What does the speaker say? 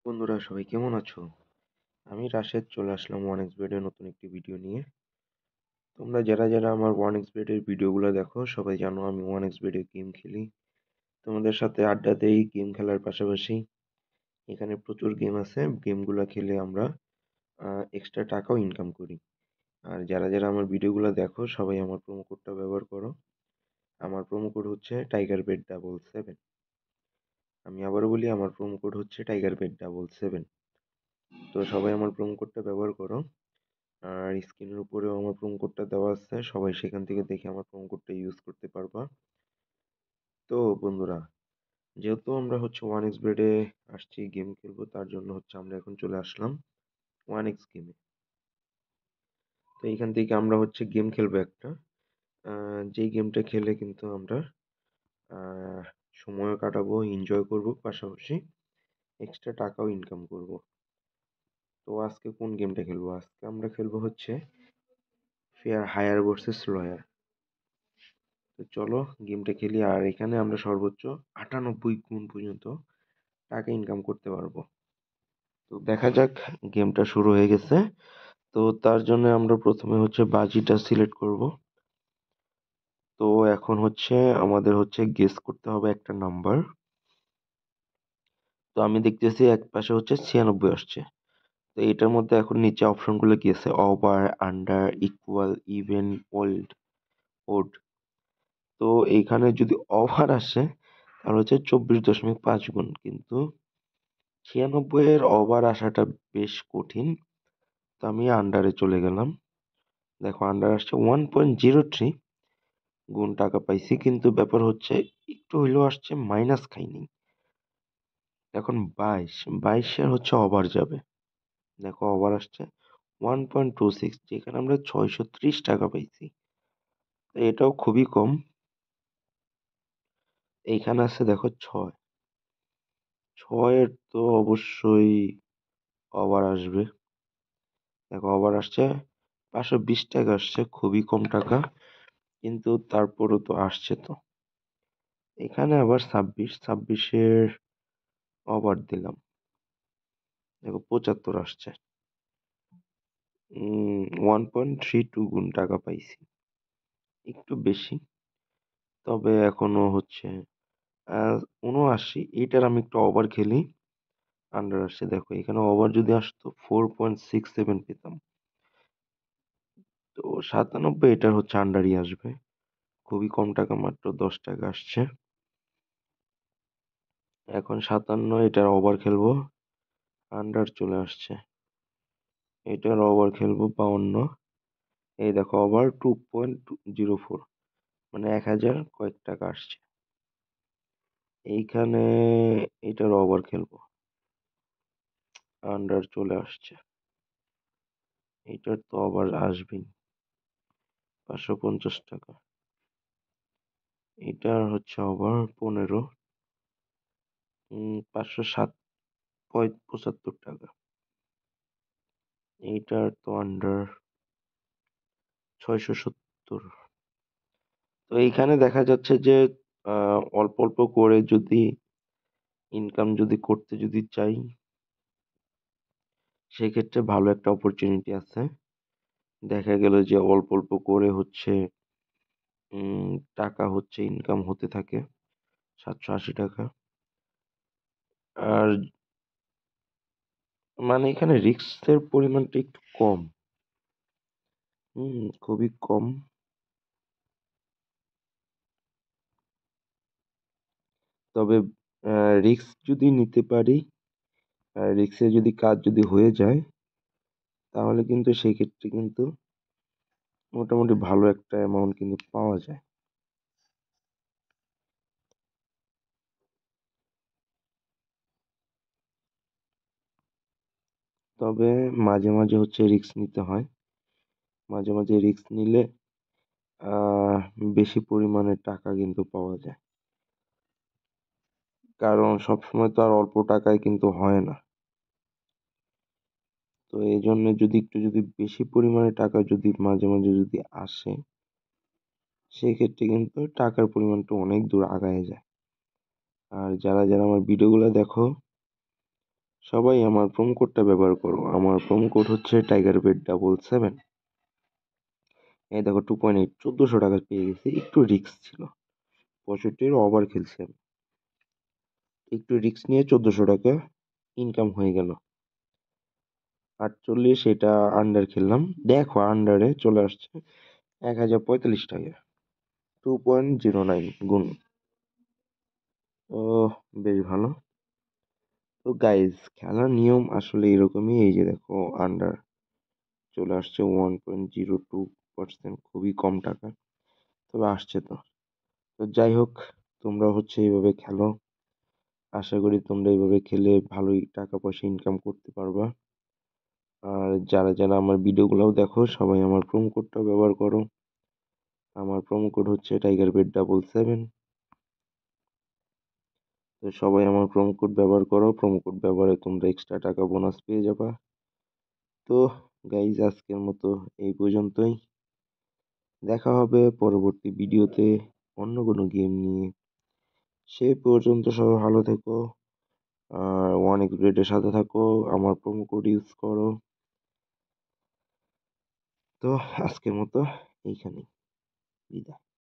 বন্ধুরা সবাই কেমন আছো? আমি রাশেদ চলে আসলাম ওয়ান এক্স বেডের নতুন একটি ভিডিও নিয়ে। তোমরা যারা আমার ওয়ান এক্স বেডের ভিডিওগুলো দেখো সবাই জানো আমি ওয়ান এক্স বেডে গেম খেলি। তোমাদের সাথে আড্ডা দেই গেম খেলার পাশাপাশি। এখানে প্রচুর গেম আছে, গেমগুলো খেলে আমরা এক্সট্রা টাকাও ইনকাম করি। আর যারা আমার ভিডিওগুলো দেখো সবাই আমার প্রোমো কোডটা ব্যবহার করো। আমার প্রোমো কোড হচ্ছে টাইগার বেড 77। আমি আবারও বলি, আমার প্রোমো কোড হচ্ছে টাইগার বেড 77। তো সবাই আমার প্রোমো কোডটা ব্যবহার করো। আর স্ক্রিনের উপরেও আমার প্রোমো কোডটা দেওয়া আছে, সবাই সেখান থেকে দেখে আমার প্রোমো কোডটা ইউজ করতে পারবা। তো বন্ধুরা, যেহেতু আমরা হচ্ছে ওয়ান এক্স বেডে আসছি গেম খেলবো, তার জন্য হচ্ছে আমরা এখন চলে আসলাম ওয়ান এক্স গেমে। তো এইখান থেকে আমরা হচ্ছে গেম খেলবো একটা, যেই গেমটা খেলে কিন্তু আমরা আহ, সময়ও কাটাবো, এনজয় করব, পাশাপাশি এক্সট্রা টাকাও ইনকাম করব। তো আজকে কোন গেমটা খেলবো? আজকে আমরা খেলবো হচ্ছে ফেয়ার হায়ার ভার্সেস লয়ার। তো চলো গেমটা খেলি। আর এখানে আমরা সর্বোচ্চ 98 গুণ পর্যন্ত টাকা ইনকাম করতে পারবো। তো দেখা যাক, গেমটা শুরু হয়ে গেছে। তো তার জন্য আমরা প্রথমে হচ্ছে বাজিটা সিলেক্ট করব। তো এখন হচ্ছে আমাদের হচ্ছে গেস করতে হবে একটা নাম্বার। তো আমি দেখতেছি এক পাশে হচ্ছে 96 আসছে। তো এটার মধ্যে এখন নিচে অপশনগুলো কি আছে? Over, under, equal, even, old, odd. তো এইখানে যদি ওভার আসে তাহলে হচ্ছে 24.5 গুণ, কিন্তু 96 এর ওভার আসাটা বেশ কঠিন। তো আমি আন্ডারে চলে গেলাম। দেখো আন্ডার আসছে 1.03 গুণ টাকা পাইছি, কিন্তু ব্যাপার হচ্ছে একটু হইলেও আসছে, মাইনাস খাইনি। এখন 22 এর হচ্ছে ওভার যাবে। দেখো ওভার আসছে 1.26, যেখানে আমরা 630 টাকা পাইছি। তো এটাও খুবই কম। এইখানে আছে দেখো 6 এর তো অবশ্যই ওভার আসবে। দেখো ওভার আসছে 520 টাকা আসছে, খুবই কম টাকা, কিন্তু তারপরও তো আসছে। তো এখানে আবার 26 এর ওভার দিলাম, দেখো 75 আসছে। 1.32 গুণ টাকা পাইছি, একটু বেশি। তবে এখনো হচ্ছে 79। এইটার আমি একটু ওভার খেলি, আন্ডার আসছে। দেখো এখানে ওভার যদি আসতো 4.67 পেতাম। তো 97 এটার হচ্ছে আন্ডারই আসবে, খুবই কম টাকা, মাত্র 10 টাকা আসছে। এখন 57 এটার ওভার খেলবো, আন্ডার চলে আসছে। এটার ওভার খেলবো 52। এই দেখো ওভার 2.04, মানে 1000 কয়েক টাকা আসছে। এইখানে এটার ওভার খেলবো, আন্ডার চলে আসছে। এটার তো ওভার আসবেই, 550 টাকা। এটার হচ্ছে ওভার 15, 575 টাকা। এইটার তো আন্ডার 670। তো এইখানে দেখা যাচ্ছে যে অল্প অল্প করে যদি ইনকাম যদি করতে যদি চাই, সেক্ষেত্রে ভালো একটা অপরচুনিটি আছে। দেখা গেল যে অল্প অল্প করে হচ্ছে টাকা হচ্ছে ইনকাম হতে থাকে, 780 টাকা। আর মানে এখানে রিস্কের পরিমাণটা একটু কম, খুবই কম। তবে রিস্ক যদি নিতে পারি, রিস্কে যদি কাজ যদি হয়ে যায়, তাহলে কিন্তু সেই ক্ষেত্রে কিন্তু মোটামুটি ভালো একটা অ্যামাউন্ট কিন্তু পাওয়া যায়। তবে মাঝে মাঝে হচ্ছে রিস্ক নিতে হয়। মাঝে মাঝে রিস্ক নিলে আহ বেশি পরিমাণে টাকা কিন্তু পাওয়া যায়, কারণ সবসময় তো আর অল্প টাকায় কিন্তু হয় না। তো এই জন্য যদি একটু যদি বেশি পরিমাণে টাকা যদি মাঝে মাঝে যদি আসে, সেই ক্ষেত্রে কিন্তু টাকার পরিমাণটা অনেক দূর আগায় যায়। আর যারা আমার ভিডিওগুলো দেখো, সবাই আমার প্রোমো কোডটা ব্যবহার করো। আমার প্রোমো কোড হচ্ছে TigerBet77। এই দেখো 2.8 1400 টাকা পেয়ে গেছি। একটু রিস্ক ছিল, 65 ওভার খেলছি আমি, একটু রিস্ক নিয়ে 1400 টাকা ইনকাম হয়ে গেল। 48 এটা আন্ডার খেললাম, দেখো আন্ডারে চলে আসছে 1045 টাকা, 2.09 গুণ। ও বেশ ভালো। তো গাইজ, খেলার নিয়ম আসলে এরকমই। এই যে দেখো আন্ডার চলে আসছে 1.02%, খুবই কম টাকা, তবে আসছে তো। তো যাই হোক, তোমরা হচ্ছে এইভাবে খেলো। আশা করি তোমরা এইভাবে খেলে ভালোই টাকা পয়সা ইনকাম করতে পারবা। আর যারা যারা আমার ভিডিওগুলোও দেখো, সবাই আমার প্রোমো কোডটা ব্যবহার করো। আমার প্রোমো কোড হচ্ছে TigerBet77। তো সবাই আমার প্রোমো কোড ব্যবহার করো। প্রোমো কোড ব্যবহারে তোমরা এক্সট্রা টাকা বোনাস পেয়ে যাবা। তো গাইজ, আজকের মতো এই পর্যন্তই। দেখা হবে পরবর্তী ভিডিওতে অন্য কোনো গেম নিয়ে। সে পর্যন্ত সবাই ভালো থেকো, আর 1xBet এর সাথে থাকো, আমার প্রোমো কোড ইউজ করো। তো আজকের মতো এইখানেই বিদায়।